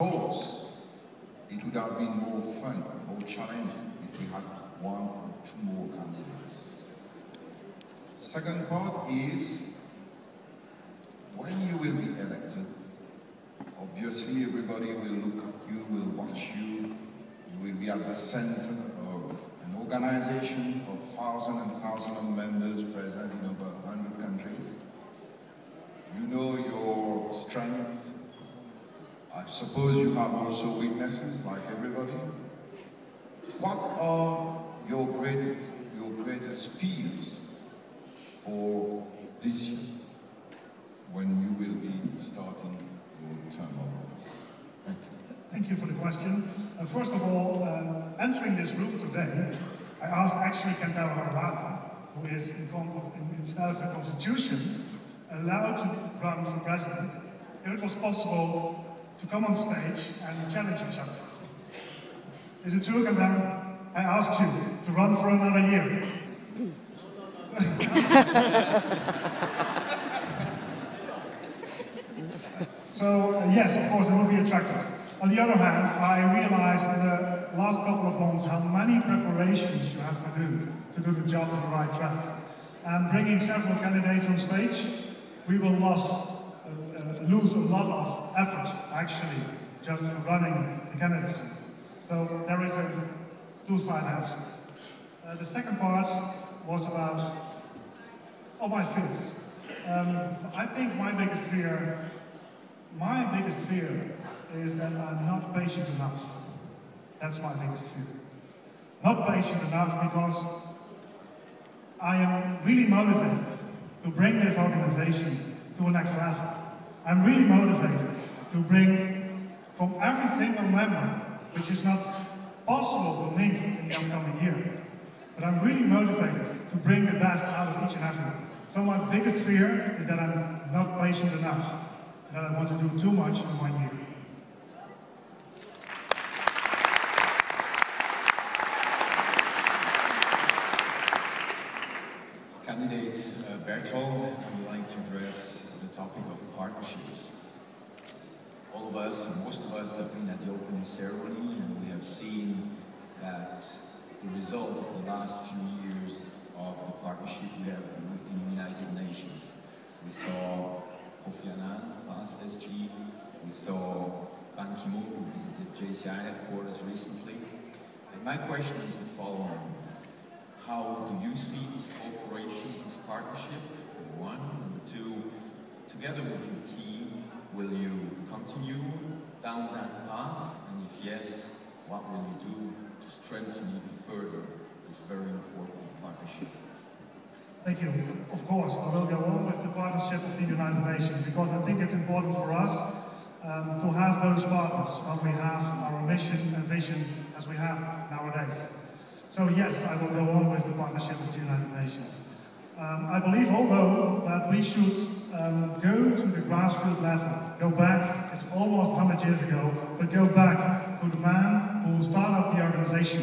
Of course, it would have been more fun, more challenging if we had one or two more candidates. Second part is, when you will be elected, obviously everybody will look at you, will watch you. You will be at the center of an organization of thousands and thousands of members present in over 100 countries. You know your strength. I suppose you have also weaknesses, like everybody. What are your greatest fears for this year, when you will be starting your term of office? Thank you. Thank you for the question. First of all, entering this room today, I asked actually Kentaro Harada, who is instead of the Constitution, allowed to run for president, if it was possible to come on stage and challenge each other. Is it true, Kentaro? I asked you to run for another year. So, yes, of course, it will be attractive. On the other hand, I realized in the last couple of months how many preparations you have to do the job on the right track. And bringing several candidates on stage, we will lose a lot of effort, actually, just for running the candidacy. So there is a two-side answer. The second part was about all my fears. I think my biggest fear is that I'm not patient enough. That's my biggest fear. Not patient enough because I am really motivated to bring this organization to a next level. I'm really motivated to bring from every single member, which is not possible to meet in the upcoming year, but I'm really motivated to bring the best out of each and every one. So my biggest fear is that I'm not patient enough, and that I want to do too much in 1 year. Candidate Bertolt, I would like to address the topic of partnerships. All of us, or most of us, have been at the opening ceremony, and we have seen that the result of the last few years of the partnership we have with the United Nations. We saw Kofi Annan pass SG, we saw Ban Ki-moon, who visited JCI headquarters recently. And my question is the following. How do you see this cooperation, this partnership? Number one. Number two, together with your team, will you continue down that path? And if yes, what will you do to strengthen even further this very important partnership? Thank you. Of course, I will go on with the partnership of the United Nations because I think it's important for us to have those partners when we have our mission and vision as we have nowadays. So yes, I will go on with the partnership with the United Nations. I believe, although, that we should go to the grassroots level, go back, it's almost 100 years ago, but go back to the man who started up the organization.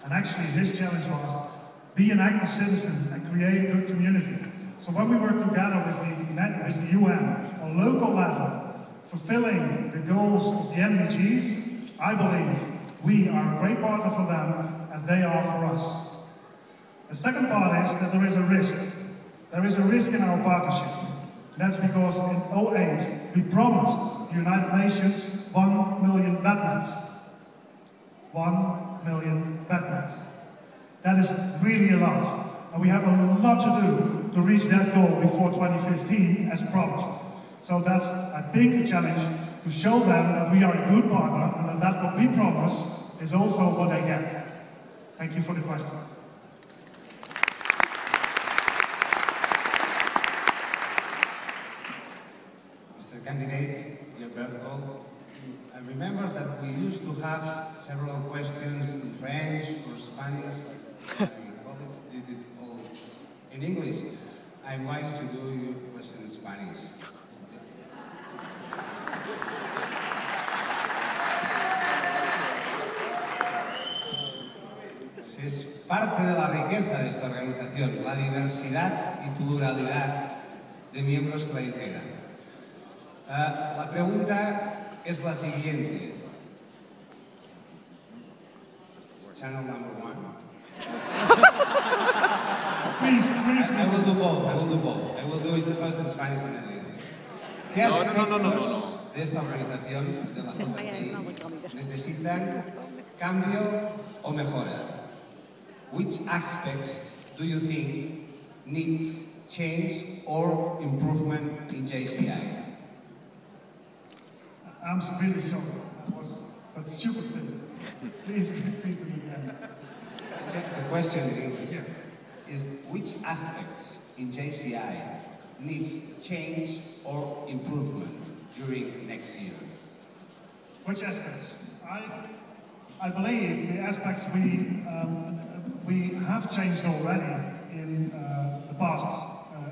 And actually his challenge was, be an active citizen and create a good community. So when we work together with the UN on local level, fulfilling the goals of the MDGs, I believe we are a great partner for them as they are for us. The second part is that there is a risk. There is a risk in our partnership. That's because in 2008 we promised the United Nations 1 million bedrooms. 1 million bedrooms. That is really a lot. And we have a lot to do to reach that goal before 2015 as promised. So that's, I think, a challenge to show them that we are a good partner and that what we promise is also what they get. Thank you for the question. Mr. Candidate, dear Bertolt, I remember that we used to have several questions in French or Spanish. My colleagues did it all in English. I'm going to do your question in Spanish. Es parte de la riqueza de esta organización, la diversidad y pluralidad de miembros que la integran. La pregunta es la siguiente. Channel number 1. Please. I will do both. I will do it first in Spanish and then in English. ¿Qué aspectos de esta organización de la JTI necesitan cambio o mejora? Which aspects do you think needs change or improvement in JCI? I'm really sorry. That's a stupid thing. Please repeat it again. The question in English is which aspects in JCI needs change or improvement during next year? Which aspects? I believe the aspects we have changed already in the past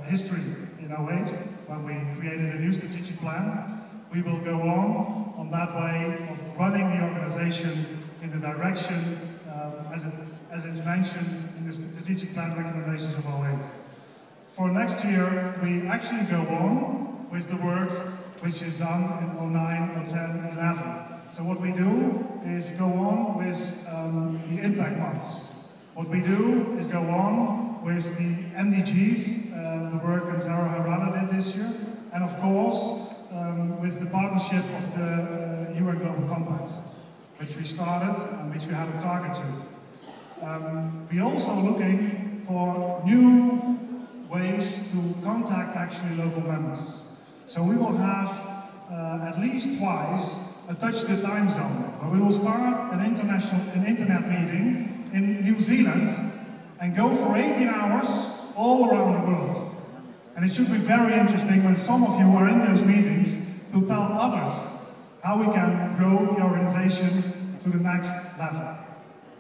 history in 08 when we created a new strategic plan. We will go on that way of running the organization in the direction as it's mentioned in the strategic plan recommendations of 08. For next year, we actually go on with the work which is done in 09, 10, 11. So what we do is go on with the impact months. What we do is go on with the MDGs, the work that Tara Harada did this year, and of course, with the partnership of the UN Global Compact, which we started and which we have a target to. We're also looking for new ways to contact actually local members. So we will have at least twice a Touch the Time Zone, where we will start an internet meeting in New Zealand and go for 18 hours all around the world. And it should be very interesting when some of you are in those meetings to tell others how we can grow the organization to the next level.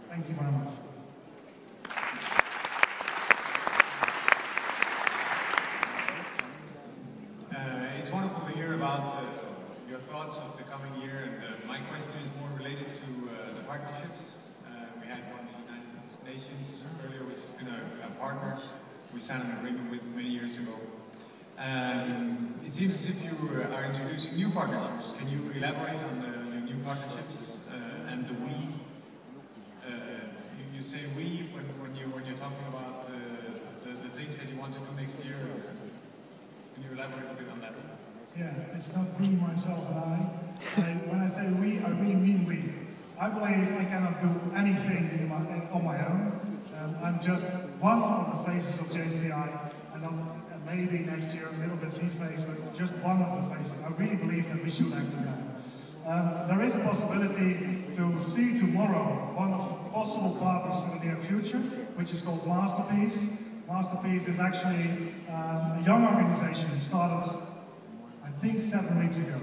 Thank you very much. It's wonderful to hear about your thoughts of the coming year, and my question is more related to the partnerships. We had one in the United Nations earlier, which has been a partner we signed an agreement with many years ago. It seems as if you are introducing new partnerships. Can you elaborate on the new partnerships and the we? You say we when you're talking about the things that you want to do next year. Can you elaborate a bit on that? Yeah, it's not me, myself, and I. When I say we, I really mean we. I believe I cannot do anything on my own. I'm just one of the faces of JCI, and maybe next year a little bit his face, but just one of the faces. I really believe that we should act together. There is a possibility to see tomorrow one of the possible partners for the near future, which is called Masterpiece. Masterpiece is actually a young organization started, I think, 7 weeks ago,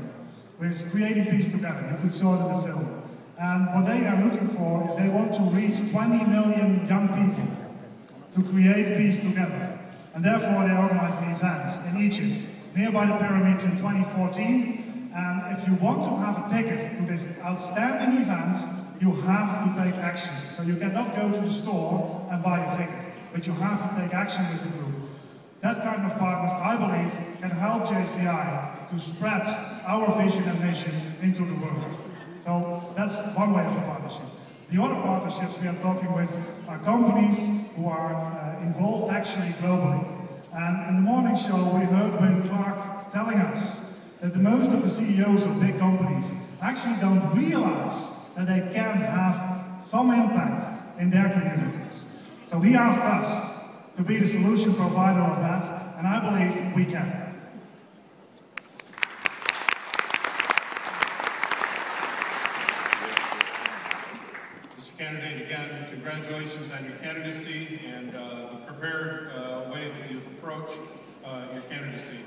with Creating Peace Together. You could saw it in the film. And what they are looking for is they want to reach 20 million young people to create peace together. And therefore they organized an event in Egypt, nearby the pyramids in 2014. And if you want to have a ticket to this outstanding event, you have to take action. So you cannot go to the store and buy a ticket, but you have to take action with the group. That kind of partners, I believe, can help JCI to spread our vision and mission into the world. So that's one way of a partnership. The other partnerships we are talking with are companies who are involved actually globally. And in the morning show, we heard Wayne Clark telling us that the most of the CEOs of big companies actually don't realize that they can have some impact in their communities. So he asked us to be the solution provider of that, and I believe we can. Candidate, again, congratulations on your candidacy and the prepared way that you've approached your candidacy.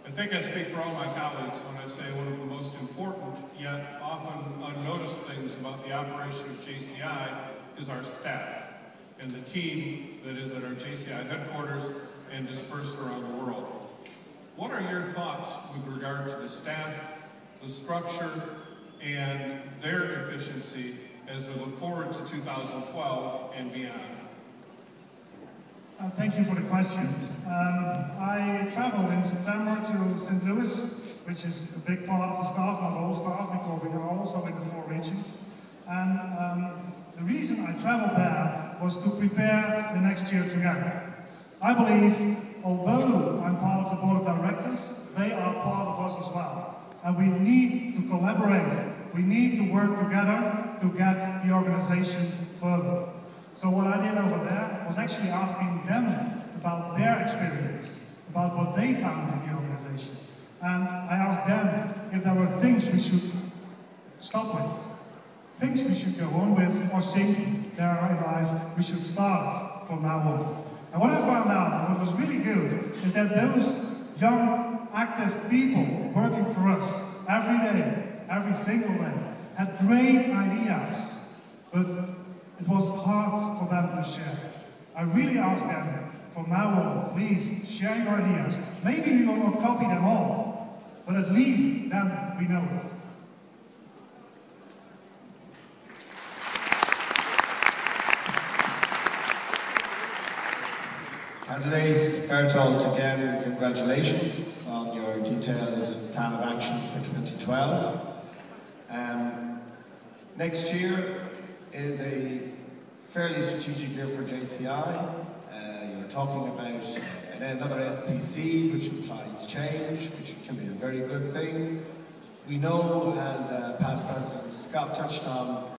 I think I speak for all my colleagues when I say one of the most important yet often unnoticed things about the operation of JCI is our staff and the team that is at our JCI headquarters and dispersed around the world. What are your thoughts with regard to the staff, the structure, and their efficiency as we look forward to 2012 and beyond? Thank you for the question. I traveled in September to St. Louis which is a big part of the staff, not all staff, because we are also in the 4 regions. And the reason I traveled there was to prepare the next year together. I believe, although I'm part of the board of directors, they are part of us as well. And we need to collaborate. We need to work together to get the organization further. So what I did over there was actually asking them about their experience, about what they found in the organization. And I asked them if there were things we should stop with, things we should go on with, or think there are in life we should start from now on. And what I found out, and what was really good, is that those young, active people working for us every day, every single day, had great ideas, but it was hard for them to share. I really asked them, from now on, please share your ideas. Maybe we will not copy them all, but at least then we know it. Candidates, Bertolt, again, congratulations on your detailed plan of action for 2012. Next year is a fairly strategic year for JCI. You're talking about another SPC, which implies change, which can be a very good thing. We know, as past President Scott touched on,